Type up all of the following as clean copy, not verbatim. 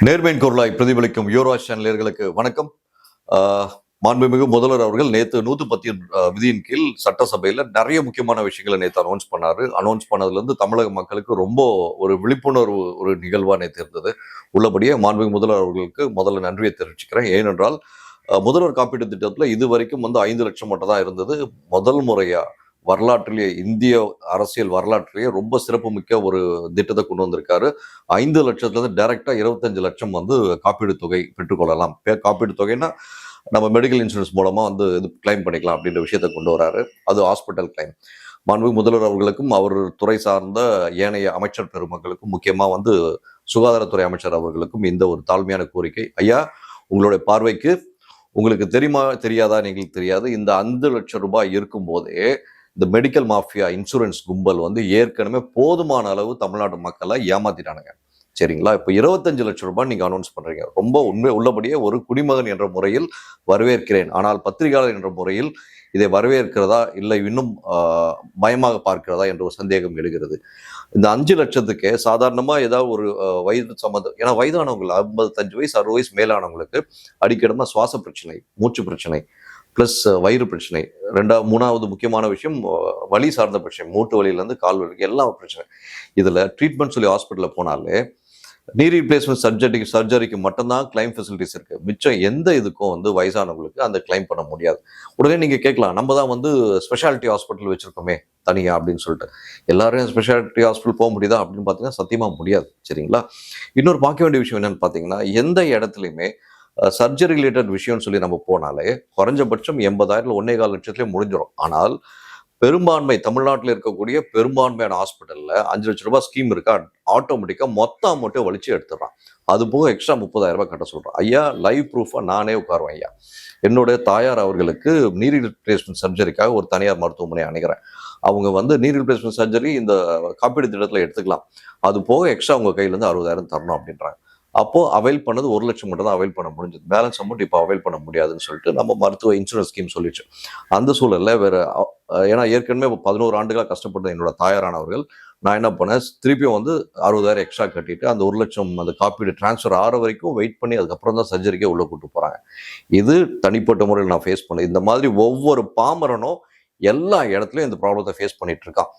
நேர்மையின் குரலாய் பிரதிபலிக்கும் யூரோஸ் சேனலர்களுக்கு வணக்கம். மாண்புமிகு முதல்வர் அவர்கள் நேற்று 110 விதியின் கீழ் சட்டசபையில் நிறைய முக்கியமான விஷயங்களை நேற்று அனௌன்ஸ் பண்ணாரு. அனௌன்ஸ் பண்ணதுலேருந்து தமிழக மக்களுக்கு ரொம்ப ஒரு விழிப்புணர்வு ஒரு நிகழ்வாக நேற்று இருந்தது. உள்ளபடியே மாண்புமிகு முதல்வர் அவர்களுக்கு முதல்ல நன்றியை தெரிவிச்சுக்கிறேன். ஏனென்றால் முதல்வர் காப்பீட்டு திட்டத்தில் இது வரைக்கும் 5 லட்சம் மட்டும் தான் இருந்தது. முதல் முறையாக வரலாற்றிலேயே இந்திய அரசியல் வரலாற்றிலேயே ரொம்ப சிறப்புமிக்க ஒரு திட்டத்தை கொண்டு வந்திருக்காரு. 5 லட்சத்துலேருந்து டைரக்டா 25 லட்சம் காப்பீடு தொகை பெற்றுக்கொள்ளலாம். காப்பீடு தொகைன்னா நம்ம மெடிக்கல் இன்சூரன்ஸ் மூலமா இது கிளைம் பண்ணிக்கலாம் அப்படின்ற விஷயத்தை கொண்டு வராரு. அது ஹாஸ்பிட்டல் கிளைம். மாண்புமிகு முதல்வர் அவர்களுக்கும் அவர் துறை சார்ந்த ஏனைய அமைச்சர் பெருமக்களுக்கும் முக்கியமா சுகாதாரத்துறை அமைச்சர் அவர்களுக்கும் இந்த ஒரு தாழ்மையான கோரிக்கை. ஐயா, உங்களுடைய பார்வைக்கு உங்களுக்கு தெரியுமா தெரியாதா எங்களுக்கு தெரியாது. இந்த 5 லட்சம் ரூபாய் இருக்கும் போதே இந்த மெடிக்கல் மாஃபியா இன்சூரன்ஸ் கும்பல் ஏற்கனவே போதுமான அளவு தமிழ்நாட்டு மக்களை ஏமாத்திட்டானுங்க. சரிங்களா? இப்போ 25 லட்சம் ரூபாய் நீங்க அனௌன்ஸ் பண்றீங்க. ரொம்ப உண்மை உள்ளபடியே ஒரு குடிமகன் என்ற முறையில் வரவேற்கிறேன். ஆனால் பத்திரிகையாளர் என்ற முறையில் இதை வரவேற்கிறதா இல்லை இன்னும் பயமாக பார்க்கிறதா என்ற ஒரு சந்தேகம் எழுகிறது. இந்த 5 லட்சத்துக்கே சாதாரணமா ஏதாவது ஒரு வயது சம்மந்தம், ஏன்னா வயதானவங்க 55 வயசு 60 வயசு மேலானவங்களுக்கு அடிக்கடிமா சுவாச பிரச்சனை, மூச்சு பிரச்சனை, பிளஸ் வயிறு பிரச்சனை, மூணாவது முக்கியமான விஷயம் வலி சார்ந்த பிரச்சனை, மூட்டு வலியிலேருந்து கால் வலி எல்லாம் பிரச்சனை. இதில் ட்ரீட்மெண்ட் சொல்லி ஹாஸ்பிட்டலில் போனாலே நீ ரீப்ளேஸ்மெண்ட் சர்ஜரிக்கு மட்டும்தான் கிளைம் ஃபெசிலிட்டிஸ் இருக்கு. மிச்சம் எந்த இதுக்கும் வயசானவங்களுக்கு அந்த கிளைம் பண்ண முடியாது. உடனே நீங்க கேட்கலாம், நம்ம தான் ஸ்பெஷாலிட்டி ஹாஸ்பிட்டல் வச்சிருக்கோமே தனியா அப்படின்னு சொல்லிட்டு. எல்லாரும் ஸ்பெஷாலிட்டி ஹாஸ்பிட்டல் போக முடியுதா அப்படின்னு பார்த்தீங்கன்னா சத்தியமா முடியாது. சரிங்களா? இன்னொரு பார்க்க வேண்டிய விஷயம் என்னன்னு பார்த்தீங்கன்னா, எந்த இடத்துலையுமே சர்ஜரி ரிலேட்டட் விஷயம்னு சொல்லி நம்ம போனாலே குறைஞ்சபட்சம் 80,000 1.25 லட்சத்துலேயே முடிஞ்சிடும். ஆனால் பெரும்பான்மை தமிழ்நாட்டில் இருக்கக்கூடிய பெரும்பான்மையான ஹாஸ்பிட்டலில் 5 லட்சம் ரூபாய் ஸ்கீம் இருக்கா, ஆட்டோமேட்டிக்காக மொத்த அமௌண்ட்டை வலிச்சு எடுத்துடுறான். அது போக எக்ஸ்ட்ரா 30,000 ரூபாய் கட்ட சொல்கிறேன். ஐயா, லைவ் ப்ரூஃபாக நானே உட்காருவேன். ஐயா, என்னுடைய தாயார் அவர்களுக்கு நீ ரீப்ளேஸ்மெண்ட் சர்ஜரிக்காக ஒரு தனியார் மருத்துவமனை அணுகிறேன். அவங்க நீ ரீப்ளேஸ்மெண்ட் சர்ஜரி இந்த காப்பீடு திட்டத்தில் எடுத்துக்கலாம். அது போக எக்ஸ்ட்ரா உங்கள் கையிலேருந்து 60,000 தரணும் அப்படின்றாங்க. அப்போ அவைல் பண்ணது 1 லட்சம் மட்டும் தான் அவைல் பண்ண முடிஞ்சது. பேலன்ஸ் அமௌண்ட் இப்போ அவைல் பண்ண முடியாதுன்னு சொல்லிட்டு நம்ம மருத்துவ இன்சூரன்ஸ் ஸ்கீம் சொல்லிச்சு. அந்த சூழல்ல வேற, ஏன்னா ஏற்கனவே 11 ஆண்டுகளாக கஷ்டப்பட்ட என்னோட தாயாரானவர்கள், நான் என்ன பண்ணேன், திருப்பியும் 60,000 எக்ஸ்ட்ரா கட்டிட்டு அந்த 1 லட்சம் அந்த காப்பீடு டிரான்ஸ்ஃபர் ஆகிற வரைக்கும் வெயிட் பண்ணி அதுக்கப்புறம் தான் சர்ஜரிக்கே உள்ள கூட்டு போறாங்க. இது தனிப்பட்ட முறையில் நான் ஃபேஸ் பண்ணேன். இந்த மாதிரி ஒவ்வொரு பாமரனும் எல்லா இடத்துலையும் இந்த ப்ராப்ளத்தை ஃபேஸ் பண்ணிட்டு இருக்கான்.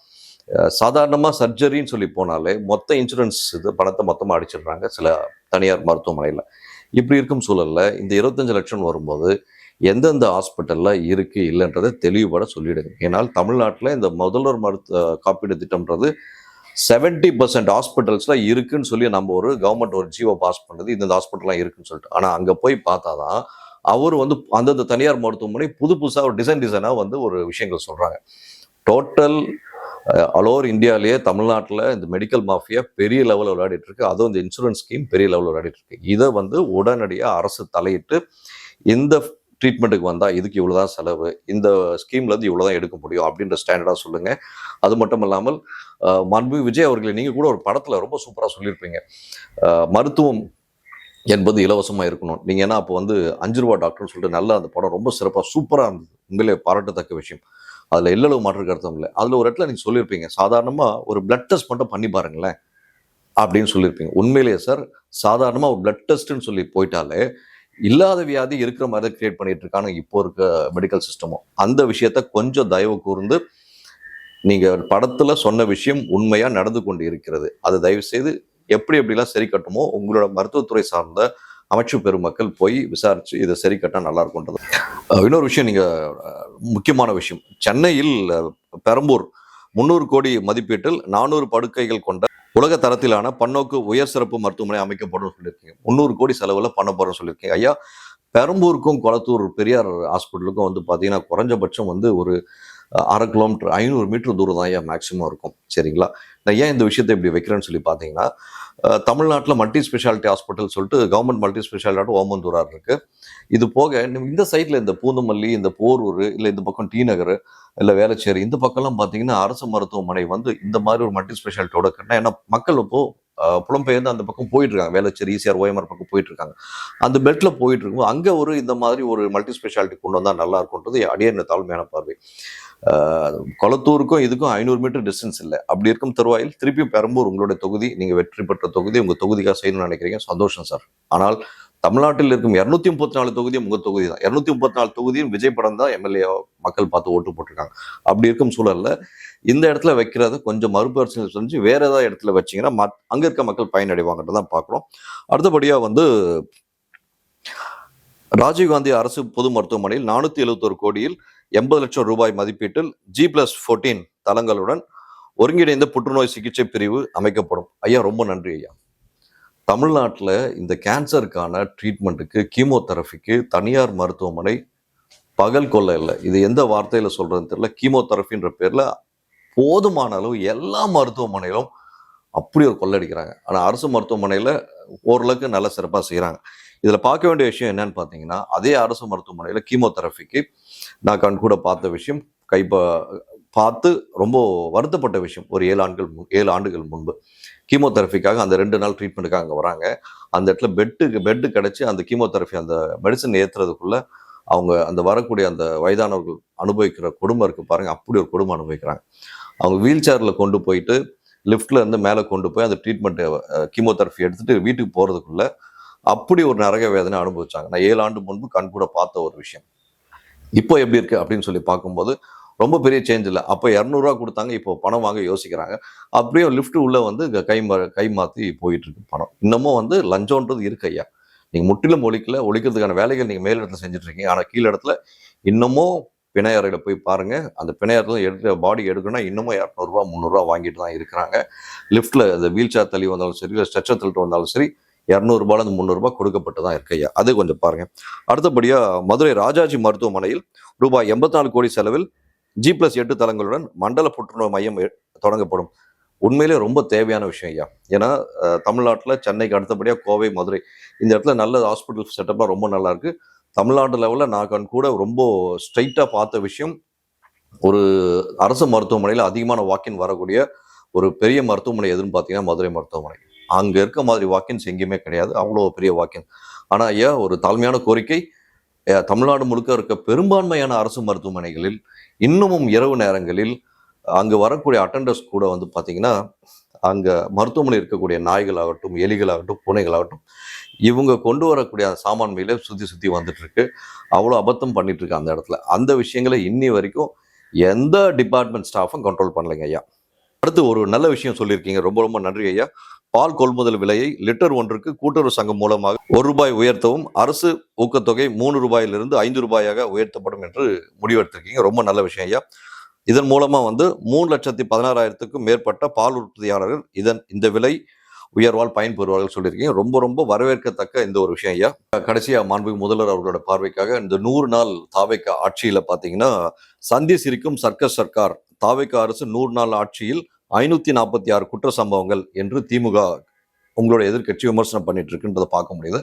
சாதாரணமாக சர்ஜரின்னு சொல்லி போனாலே மொத்த இன்சூரன்ஸ் பணத்தை மொத்தமாக அடிச்சிடுறாங்க சில தனியார் மருத்துவமனையில். இப்படி இருக்கும் சூழலில் இந்த 25 லட்சம் வரும்போது எந்தெந்த ஹாஸ்பிட்டலில் இருக்குது இல்லைன்றதை தெளிவுபட சொல்லிடுங்க. ஏன்னால் தமிழ்நாட்டில் இந்த முதல்வர் காப்பீடு திட்டம்ன்றது 70% ஹாஸ்பிட்டல்ஸில் இருக்குன்னு சொல்லி நம்ம ஒரு கவர்மெண்ட் ஒரு ஜியோ பாஸ் பண்ணுறது, இந்த ஹாஸ்பிட்டல்லாம் இருக்குன்னு சொல்லிட்டு. ஆனால் அங்கே போய் பார்த்தா தான் அவர் அந்தந்த தனியார் மருத்துவமனை புதுசாக ஒரு டிசைனாக ஒரு விஷயங்கள் சொல்கிறாங்க. டோட்டல் ஆல் ஓவர் இந்தியாவிலேயே தமிழ்நாட்டில் இந்த மெடிக்கல் மாஃபியா பெரிய லெவலில் விளையாடிட்டு இருக்கு. அதுவும் இந்த இன்சூரன்ஸ் ஸ்கீம் பெரிய லெவலில் விளையாடிட்டு இருக்கு. இதை உடனடியாக அரசு தலையிட்டு இந்த ட்ரீட்மெண்ட்டுக்கு வந்தால் இதுக்கு இவ்வளோதான் செலவு, இந்த ஸ்கீம்லேருந்து இவ்வளோதான் எடுக்க முடியும் அப்படின்ற ஸ்டாண்டர்டாக சொல்லுங்கள். அது மட்டும் இல்லாமல் மாண்புமிகு விஜய் அவர்களை நீங்கள் கூட ஒரு படத்தில் ரொம்ப சூப்பராக சொல்லியிருப்பீங்க, மருத்துவம் என்பது இலவசமாக இருக்கணும். நீங்கள் ஏன்னா அப்போ 5 ரூபா டாக்டர்னு சொல்லிட்டு நல்லா அந்த படம் ரொம்ப சிறப்பாக சூப்பராக இருந்தது. உண்மையிலே பாராட்டத்தக்க விஷயம். அதில் எல்லளவு மாற்று கருத்தும் இல்லை. அதில் ஒரு இடத்துல நீங்கள் சொல்லியிருப்பீங்க, சாதாரணமாக ஒரு பிளட் டெஸ்ட் மட்டும் பண்ணி பாருங்களேன் அப்படின்னு சொல்லியிருப்பீங்க. உண்மையிலேயே சார், சாதாரணமாக ஒரு பிளட் டெஸ்ட்டுன்னு சொல்லி போயிட்டாலே இல்லாத வியாதி இருக்கிற மாதிரி தான் கிரியேட் பண்ணிட்டு இருக்காங்க இப்போ இருக்க மெடிக்கல் சிஸ்டமும். அந்த விஷயத்த கொஞ்சம் தயவு கூர்ந்து நீங்கள் படத்தில் சொன்ன விஷயம் உண்மையாக நடந்து கொண்டு இருக்கிறது. அதை தயவு செய்து எப்படிலாம் சரி கட்டுமோ உங்களோட மருத்துவத்துறை சார்ந்த அமைச்சு பெருமக்கள் போய் விசாரிச்சு இதை சரி கட்டா நல்லா இருக்கும்ன்றது. இன்னொரு விஷயம், நீங்க முக்கியமான விஷயம், சென்னையில் பெரம்பூர் 300 கோடி மதிப்பீட்டில் 400 படுக்கைகள் கொண்ட உலக தரத்திலான பன்னோக்கு உயர் சிறப்பு மருத்துவமனை அமைக்கப்படும் சொல்லியிருக்கீங்க. 300 கோடி செலவுல பண்ண போறோம் சொல்லியிருக்கீங்க. ஐயா, பெரம்பூருக்கும் கொளத்தூர் பெரியார் ஹாஸ்பிட்டலுக்கும் பார்த்தீங்கன்னா குறைஞ்சபட்சம் ஒரு 1/2 கிலோமீட்டர் 500 மீட்டர் தூரம் தான் ஐயா மேக்சிமம் இருக்கும். சரிங்களா? நான் ஏன் இந்த விஷயத்தை இப்படி வைக்கிறேன்னு சொல்லி பார்த்தீங்கன்னா, தமிழ்நாட்டில் மல்டி ஸ்பெஷாலிட்டி ஹாஸ்பிட்டல் சொல்லிட்டு கவர்மெண்ட் மல்டி ஸ்பெஷாலிட்டி ஓமந்தூரார் இருக்கு. இது போக இந்த சைட்ல இந்த பூந்தமல்லி, இந்த போரூர், இல்லை இந்த பக்கம் டி நகர், இல்லை வேளச்சேரி, இந்த பக்கம்லாம் பார்த்தீங்கன்னா அரசு மருத்துவமனை இந்த மாதிரி ஒரு மல்டி ஸ்பெஷாலிட்டியோட கட்டினா, ஏன்னா மக்கள் இப்போ புலம்பெயர்ந்து அந்த பக்கம் போயிட்டு இருக்காங்க. வேளச்சேரி, ஈசிஆர், ஓஎம்ஆர் பக்கம் போயிட்டு இருக்காங்க. அந்த பெட்ல போயிட்டு இருக்கும் அங்கே இந்த மாதிரி ஒரு மல்டி ஸ்பெஷாலிட்டி கொண்டு வந்தால் நல்லா இருக்கும்ன்றது அடியே தாழ்மையான பார்வை. கொளத்தூருக்கும் இதுக்கும் 500 மீட்டர் டிஸ்டன்ஸ் இல்லை. அப்படி இருக்கும் தருவாயில் திருப்பி பெரம்பூர் உங்களுடைய தொகுதி, நீங்கள் வெற்றி பெற்ற தொகுதி, உங்கள் தொகுதிக்காக செய்யணும்னு நினைக்கிறீங்க, சந்தோஷம் சார். ஆனால் தமிழ்நாட்டில் இருக்கும் 234 தொகுதியும் உங்கள் தொகுதி தான். 234 தொகுதியும் விஜய் படம் தான் எம்எல்ஏ மக்கள் பார்த்து ஓட்டு போட்டிருக்காங்க. அப்படி இருக்கும் சூழல்ல இந்த இடத்துல வைக்கிறத கொஞ்சம் மறுபரிசீலனை செஞ்சு வேற ஏதாவது இடத்துல வச்சிங்கன்னா அங்கே இருக்க மக்கள் பயனடைவாங்கன்றதான் பார்க்குறோம். அடுத்தபடியாக வந்து ராஜீவ்காந்தி அரசு பொது மருத்துவமனையில் 471 கோடியில் 80 லட்சம் ரூபாய் மதிப்பீட்டில் G+14 தளங்களுடன் ஒருங்கிணைந்த புற்றுநோய் சிகிச்சை பிரிவு அமைக்கப்படும். ஐயா, ரொம்ப நன்றி ஐயா. தமிழ்நாட்டில் இந்த கேன்சருக்கான ட்ரீட்மெண்ட்டுக்கு, கீமோதெரபிக்கு தனியார் மருத்துவமனை பகல் கொள்ள இல்லை. இது எந்த வார்த்தையில் சொல்றதுன்னு தெரியல. கீமோதெரபின்ற பேரில் போதுமான அளவு எல்லா மருத்துவமனையிலும் அப்படி ஒரு கொள்ளடிக்கிறாங்க. ஆனால் அரசு மருத்துவமனையில் ஓரளவுக்கு நல்ல சிறப்பாக செய்கிறாங்க. இதில் பார்க்க வேண்டிய விஷயம் என்னன்னு பார்த்தீங்கன்னா, அதே அரசு மருத்துவமனையில் கீமோதெரபிக்கு நான் கண் கூட பார்த்த விஷயம், பார்த்து ரொம்ப வருத்தப்பட்ட விஷயம். ஒரு 7 ஆண்டுகள் முன்பு கீமோதெரபிக்காக அந்த 2 நாள் ட்ரீட்மெண்ட்டுக்காக அங்கே வராங்க. அந்த இடத்துல பெட்டு கிடச்சி அந்த கீமோதெரபி அந்த மெடிசன் ஏற்றுறதுக்குள்ள அவங்க அந்த வரக்கூடிய அந்த வயதானவர்கள் அனுபவிக்கிற கொடுமை இருக்குது பாருங்கள். அப்படி ஒரு கொடுமை அனுபவிக்கிறாங்க. அவங்க வீல் சேரில் கொண்டு போயிட்டு லிஃப்டில் இருந்து மேலே கொண்டு போய் அந்த ட்ரீட்மெண்ட்டு கீமோதெரபி எடுத்துகிட்டு வீட்டுக்கு போகிறதுக்குள்ள அப்படி ஒரு நரக வேதனை அனுபவிச்சாங்க. நான் 7 ஆண்டு முன்பு கண் கூட பார்த்த ஒரு விஷயம். இப்போ எப்படி இருக்கு அப்படின்னு சொல்லி பார்க்கும்போது ரொம்ப பெரிய சேஞ்ச் இல்லை. அப்போ 200 ரூபா கொடுத்தாங்க, இப்போ பணம் வாங்க யோசிக்கிறாங்க. அப்படியே லிஃப்ட் உள்ள வந்து கை மாற்றி போயிட்டு இருக்கு பணம். இன்னமும் வந்து லஞ்சம்ன்றது இருக்கு ஐயா. நீங்கள் முற்றிலும் ஒழிக்கிறதுக்கான வேலைகள் நீங்கள் மேல் இடத்துல செஞ்சுட்டு இருக்கீங்க. ஆனால் கீழ் இடத்துல இன்னமும் பிணை அறையில் போய் பாருங்க. அந்த பிணை அறையில் பாடி எடுக்கணும்னா இன்னமும் 200 ரூபா 300 ரூபா வாங்கிட்டு தான் இருக்கிறாங்க. லிஃப்ட்ல அந்த வீல் சேர் தள்ளி வந்தாலும் சரி, இல்லை ஸ்ட்ரெச்சர் தள்ளிட்டு வந்தாலும் சரி, 200 ரூபாயிலிருந்து 300 ரூபாய் கொடுக்கப்பட்டு தான் இருக்கு ஐயா. அது கொஞ்சம் பாருங்க. அடுத்தபடியா மதுரை ராஜாஜி மருத்துவமனையில் ரூபாய் 84 கோடி செலவில் G+8 தளங்களுடன் மண்டல புற்றுநோய் மையம் தொடங்கப்படும். உண்மையிலே ரொம்ப தேவையான விஷயம் ஐயா. ஏன்னா தமிழ்நாட்டில் சென்னைக்கு அடுத்தபடியாக கோவை, மதுரை இந்த இடத்துல நல்ல ஹாஸ்பிட்டல் செட்டப்லாம் ரொம்ப நல்லா இருக்கு. தமிழ்நாடு லெவலில் நான் கண் கூட ரொம்ப ஸ்ட்ரைட்டாக பார்த்த விஷயம், ஒரு அரசு மருத்துவமனையில் அதிகமான வாக்கின் வரக்கூடிய ஒரு பெரிய மருத்துவமனை எதுன்னு பார்த்தீங்கன்னா மதுரை மருத்துவமனை. அங்கே இருக்க மாதிரி வாக்கின்ஸ் எங்கேயுமே கிடையாது, அவ்வளோ பெரிய வாக்கின். ஆனால் ஐயா, ஒரு தாழ்மையான கோரிக்கை, தமிழ்நாடு முழுக்க இருக்க பெரும்பான்மையான அரசு மருத்துவமனைகளில் இன்னமும் இரவு நேரங்களில் அங்கே வரக்கூடிய அட்டண்டர்ஸ் கூட வந்து பார்த்தீங்கன்னா, அங்கே மருத்துவமனை இருக்கக்கூடிய நாய்களாகட்டும், எலிகளாகட்டும், பூனைகளாகட்டும், இவங்க கொண்டு வரக்கூடிய அந்த சாமான் மேலே சுற்றி வந்துட்டு இருக்கு. அவ்வளோ அபத்தம் பண்ணிட்டு இருக்கு அந்த இடத்துல. அந்த விஷயங்களை இன்னி வரைக்கும் எந்த டிபார்ட்மெண்ட் ஸ்டாஃபும் கண்ட்ரோல் பண்ணலைங்க ஐயா. அடுத்து ஒரு நல்ல விஷயம் சொல்லியிருக்கீங்க, ரொம்ப ரொம்ப நன்றி ஐயா. பால் கொள்முதல் விலையை லிட்டர் ஒன்றுக்கு கூட்டுறவு சங்கம் மூலமாக 1 ரூபாய் உயர்த்தவும், அரசு ஊக்கத்தொகை 3 ரூபாயிலிருந்து 5 ரூபாயாக உயர்த்தப்படும் என்று முடிவெடுத்திருக்கீங்க. ரொம்ப நல்ல விஷயம் ஐயா. இதன் மூலமா வந்து 3,16,000க்கும் மேற்பட்ட பால் உற்பத்தியாளர்கள் இந்த விலை உயர்வால் பயன்பெறுவார்கள் சொல்லியிருக்கீங்க. ரொம்ப ரொம்ப வரவேற்கத்தக்க இந்த ஒரு விஷயம் ஐயா. கடைசியா மாண்புமிகு முதல்வர் அவர்களோட பார்வைக்காக, இந்த 100 நாள் தாவேக்கா ஆட்சியில பாத்தீங்கன்னா, சந்தி சிரிக்கும் சர்க்கஸ் சர்க்கார், தாவேக்கா அரசு 100 நாள் ஆட்சியில் 546 குற்ற சம்பவங்கள் என்று திமுக உங்களோட எதிர்கட்சி விமர்சனம் பண்ணிட்டு இருக்குன்றதை பார்க்க முடியுது.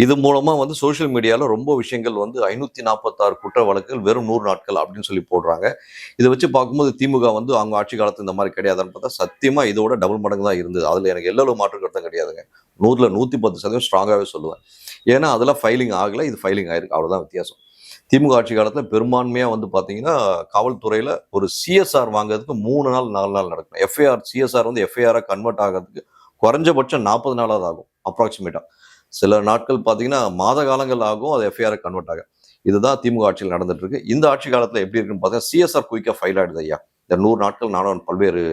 இது மூலமா வந்து சோசியல் மீடியால ரொம்ப விஷயங்கள் வந்து 546 குற்ற வழக்குகள் வெறும் 100 நாட்கள் அப்படின்னு சொல்லி போடுறாங்க. இதை வச்சு பார்க்கும்போது திமுக வந்து அவங்க ஆட்சி காலத்துல இந்த மாதிரி கிடையாதுன்னு பார்த்தா சத்தியமா இதோட டபுள் மடங்கு தான் இருந்தது. அதுல எனக்கு எல்லளவு மாற்று கருத்தும் கிடையாதுங்க. 100ல் 110% ஸ்ட்ராங்காகவே சொல்லுவேன். ஏன்னா அதெல்லாம் ஃபைலிங் ஆகலை, இது ஃபைலிங் ஆயிருக்கு, அவ்வளோதான் வித்தியாசம். திமுக ஆட்சி காலத்தில் பெரும்பான்மையாக வந்து பார்த்தீங்கன்னா காவல்துறையில் ஒரு சிஎஸ்ஆர் வாங்குறதுக்கு 3 நாள் 4 நாள் நடக்கும். எஃப்ஐஆர் சிஎஸ்ஆர் வந்து எஃப்ஐஆராக கன்வெர்ட் ஆகிறதுக்கு குறைஞ்சபட்சம் 40 நாளாவது ஆகும் அப்ராக்சிமேட்டாக. சில நாட்கள் பார்த்தீங்கன்னா மாத காலங்கள் ஆகும் அது எஃப்ஐஆர் கன்வெர்ட் ஆக. இதுதான் திமுக ஆட்சியில் நடந்துட்டு இருக்கு. இந்த ஆட்சி காலத்தில் எப்படி இருக்குன்னு பார்த்தீங்கன்னா சிஎஸ்ஆர் குயிக்காக ஃபைல் ஆகிடுது ஐயா. இந்த 100 நாட்கள் நானும் பல்வேறு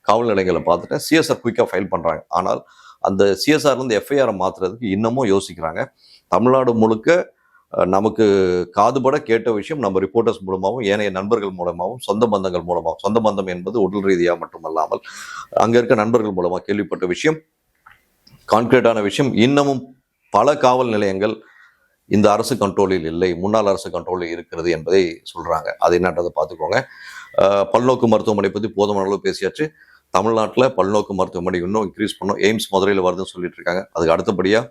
காவல் நிலையங்களை பார்த்துட்டேன். சிஎஸ்ஆர் குயிக்காக ஃபைல் பண்ணுறாங்க. ஆனால் அந்த சிஎஸ்ஆர்லேருந்து எஃப்ஐஆரை மாற்றுறதுக்கு இன்னமும் யோசிக்கிறாங்க. தமிழ்நாடு முழுக்க நமக்கு காதுபட கேட்ட விஷயம் நம்ம ரிப்போர்ட்டர்ஸ் மூலமாகவும், ஏனைய நண்பர்கள் மூலமாகவும், சொந்த பந்தங்கள் மூலமாகவும், சொந்த பந்தம் என்பது உடல் ரீதியாக மட்டுமல்லாமல் அங்கே இருக்க நண்பர்கள் மூலமாக கேள்விப்பட்ட விஷயம், கான்கிரீட்டான விஷயம். இன்னமும் பல காவல் நிலையங்கள் இந்த அரசு கண்ட்ரோலில் இல்லை, முன்னாள் அரசு கண்ட்ரோலில் இருக்கிறது என்பதை சொல்கிறாங்க. அது என்னன்றதை பார்த்துக்கோங்க. பல்நோக்கு மருத்துவமனை பற்றி போதுமான அளவு பேசியாச்சு. தமிழ்நாட்டில் பல்நோக்கு மருத்துவமனை இன்னும் இன்க்ரீஸ் பண்ணோம். எய்ம்ஸ் மதுரையில் வருதுன்னு சொல்லிட்டு இருக்காங்க. அதுக்கு அடுத்தபடியாக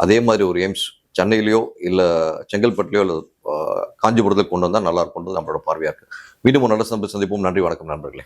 அதே மாதிரி ஒரு எய்ம்ஸ் சென்னையிலையோ இல்லை செங்கல்பட்டுலையோ இல்லை காஞ்சிபுரத்தில் கொண்டு வந்தால் நல்லா இருக்கும்ன்றது நம்மளோட பார்வையாக இருக்குது. மீண்டும் ஒரு நல்ல சந்திப்போம். நன்றி, வணக்கம் நண்பர்களே.